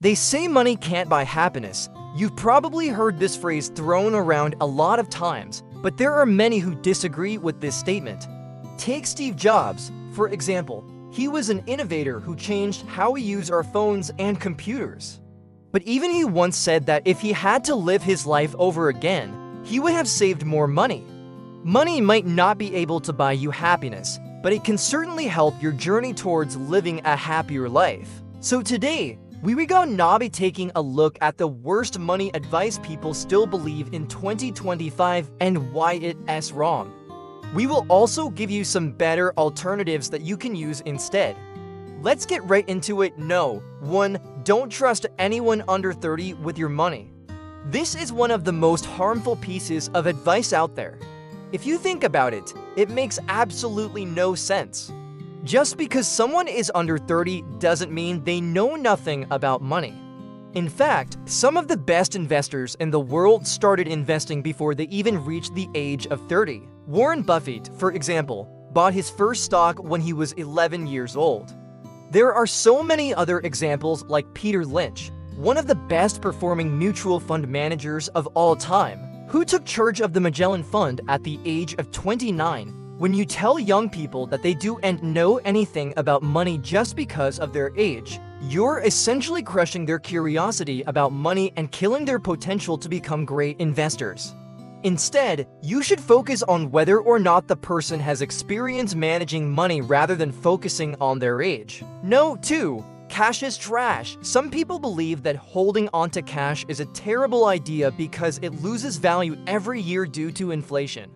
They say money can't buy happiness. You've probably heard this phrase thrown around a lot of times, but there are many who disagree with this statement. Take Steve Jobs, for example. He was an innovator who changed how we use our phones and computers. But even he once said that if he had to live his life over again, he would have saved more money. Money might not be able to buy you happiness, but it can certainly help your journey towards living a happier life. So today, we gonna be taking a look at the worst money advice people still believe in 2025 and why it's wrong. We will also give you some better alternatives that you can use instead. Let's get right into it. No. 1. Don't trust anyone under 30 with your money. This is one of the most harmful pieces of advice out there. If you think about it, it makes absolutely no sense. Just because someone is under 30 doesn't mean they know nothing about money. In fact, some of the best investors in the world started investing before they even reached the age of 30. Warren Buffett, for example, bought his first stock when he was 11 years old. There are so many other examples like Peter Lynch, one of the best performing mutual fund managers of all time, who took charge of the Magellan Fund at the age of 29. When you tell young people that they don't know anything about money just because of their age, you're essentially crushing their curiosity about money and killing their potential to become great investors. Instead, you should focus on whether or not the person has experience managing money rather than focusing on their age. No. 2. Cash is trash. Some people believe that holding onto cash is a terrible idea because it loses value every year due to inflation.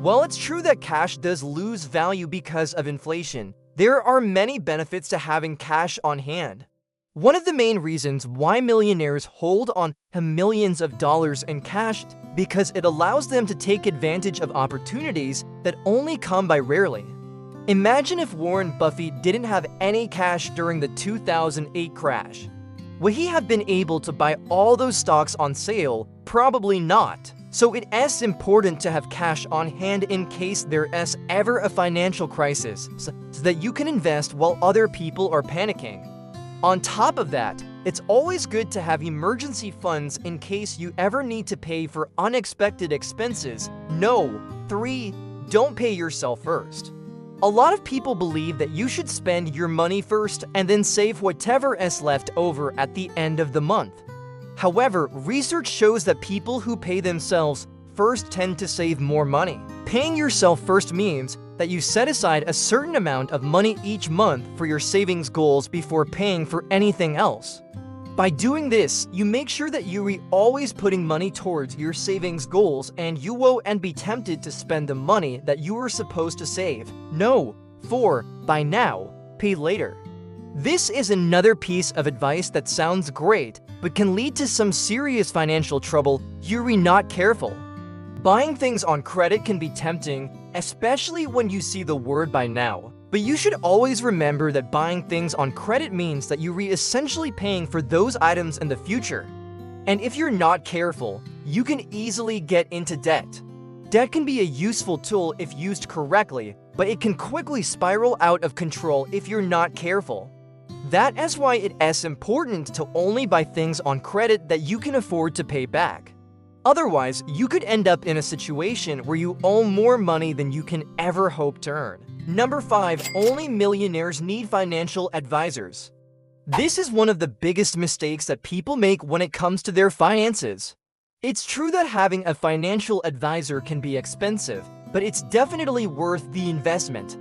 While it's true that cash does lose value because of inflation, there are many benefits to having cash on hand. One of the main reasons why millionaires hold on to millions of dollars in cash because it allows them to take advantage of opportunities that only come by rarely. Imagine if Warren Buffett didn't have any cash during the 2008 crash. Would he have been able to buy all those stocks on sale? Probably not. So it's important to have cash on hand in case there is ever a financial crisis, so that you can invest while other people are panicking. On top of that, it's always good to have emergency funds in case you ever need to pay for unexpected expenses. No. 3. Don't pay yourself first. A lot of people believe that you should spend your money first and then save whatever is left over at the end of the month. However, research shows that people who pay themselves first tend to save more money. Paying yourself first means that you set aside a certain amount of money each month for your savings goals before paying for anything else. By doing this, you make sure that you are always putting money towards your savings goals and you won't be tempted to spend the money that you were supposed to save. No. 4. Buy now, pay later. This is another piece of advice that sounds great, but can lead to some serious financial trouble if you're not careful. Buying things on credit can be tempting, especially when you see the word buy now. But you should always remember that buying things on credit means that you're essentially paying for those items in the future. And if you're not careful, you can easily get into debt. Debt can be a useful tool if used correctly, but it can quickly spiral out of control if you're not careful. That is why it is important to only buy things on credit that you can afford to pay back. Otherwise, you could end up in a situation where you owe more money than you can ever hope to earn. Number 5. Only millionaires need financial advisors. This is one of the biggest mistakes that people make when it comes to their finances. It's true that having a financial advisor can be expensive, but it's definitely worth the investment.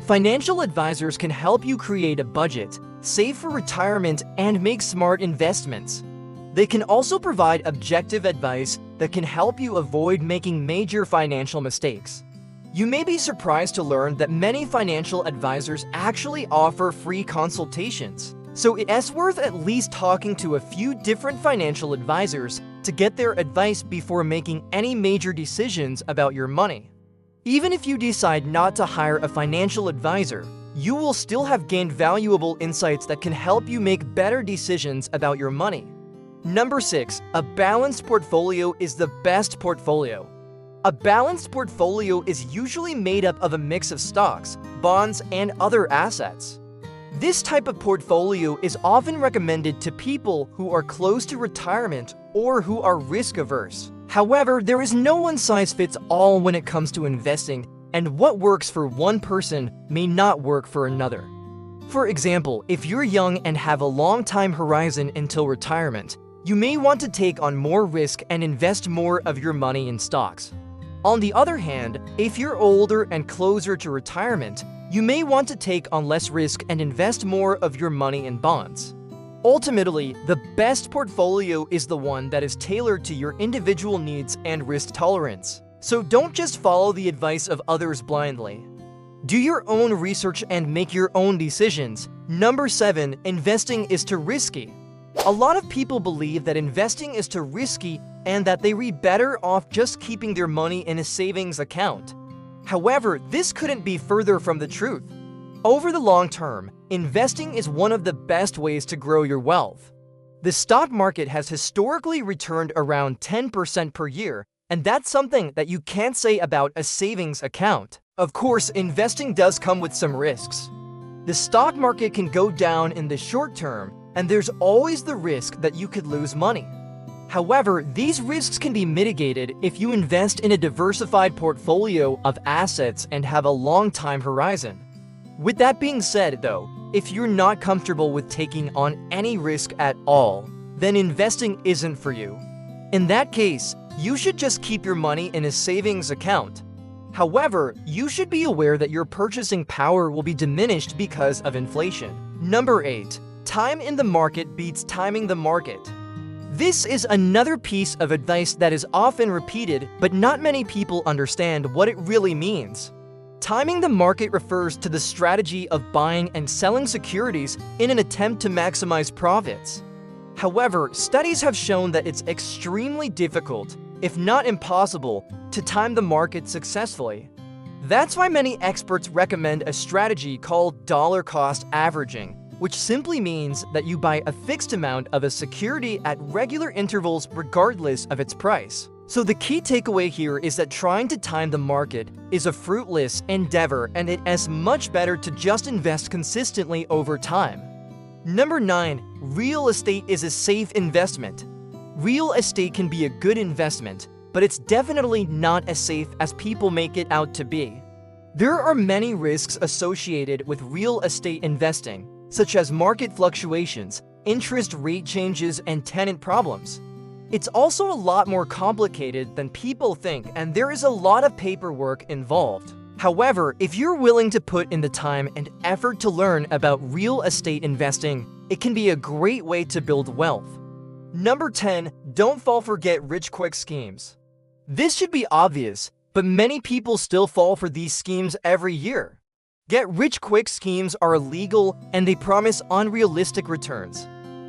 Financial advisors can help you create a budget, save for retirement, and make smart investments. They can also provide objective advice that can help you avoid making major financial mistakes. You may be surprised to learn that many financial advisors actually offer free consultations. So it's worth at least talking to a few different financial advisors to get their advice before making any major decisions about your money. Even if you decide not to hire a financial advisor, you will still have gained valuable insights that can help you make better decisions about your money. Number 6. A balanced portfolio is the best portfolio. A balanced portfolio is usually made up of a mix of stocks, bonds, and other assets. This type of portfolio is often recommended to people who are close to retirement or who are risk-averse. However, there is no one-size-fits-all when it comes to investing, and what works for one person may not work for another. For example, if you're young and have a long time horizon until retirement, you may want to take on more risk and invest more of your money in stocks. On the other hand, if you're older and closer to retirement, you may want to take on less risk and invest more of your money in bonds. Ultimately, the best portfolio is the one that is tailored to your individual needs and risk tolerance. So don't just follow the advice of others blindly. Do your own research and make your own decisions. Number 7, investing is too risky. A lot of people believe that investing is too risky and that they would be better off just keeping their money in a savings account. However, this couldn't be further from the truth. Over the long term, investing is one of the best ways to grow your wealth. The stock market has historically returned around 10% per year, and that's something that you can't say about a savings account. Of course, investing does come with some risks. The stock market can go down in the short term, and there's always the risk that you could lose money. However, these risks can be mitigated if you invest in a diversified portfolio of assets and have a long time horizon. With that being said, though, if you're not comfortable with taking on any risk at all, then investing isn't for you. In that case, you should just keep your money in a savings account. However, you should be aware that your purchasing power will be diminished because of inflation. Number 8. Time in the market beats timing the market. This is another piece of advice that is often repeated, but not many people understand what it really means. Timing the market refers to the strategy of buying and selling securities in an attempt to maximize profits. However, studies have shown that it's extremely difficult, if not impossible, to time the market successfully. That's why many experts recommend a strategy called dollar cost averaging, which simply means that you buy a fixed amount of a security at regular intervals regardless of its price. So the key takeaway here is that trying to time the market is a fruitless endeavor, and it is much better to just invest consistently over time. Number 9. Real estate is a safe investment. Real estate can be a good investment, but it's definitely not as safe as people make it out to be. There are many risks associated with real estate investing, such as market fluctuations, interest rate changes, and tenant problems. It's also a lot more complicated than people think, and there is a lot of paperwork involved. However, if you're willing to put in the time and effort to learn about real estate investing, it can be a great way to build wealth. Number 10. Don't fall for get-rich-quick schemes. This should be obvious, but many people still fall for these schemes every year. Get-rich-quick schemes are illegal and they promise unrealistic returns.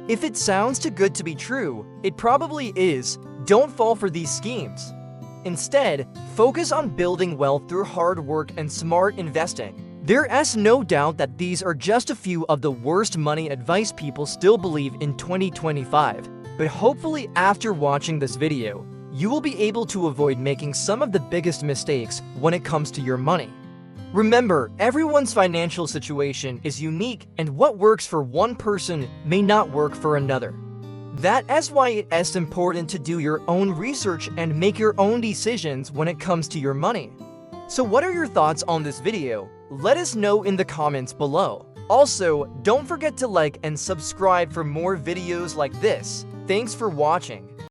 If it sounds too good to be true, it probably is. Don't fall for these schemes. Instead, focus on building wealth through hard work and smart investing. There is no doubt that these are just a few of the worst money advice people still believe in 2025, but hopefully after watching this video, you will be able to avoid making some of the biggest mistakes when it comes to your money. Remember, everyone's financial situation is unique, and what works for one person may not work for another. That is why it is important to do your own research and make your own decisions when it comes to your money. So what are your thoughts on this video? Let us know in the comments below. Also, don't forget to like and subscribe for more videos like this. Thanks for watching.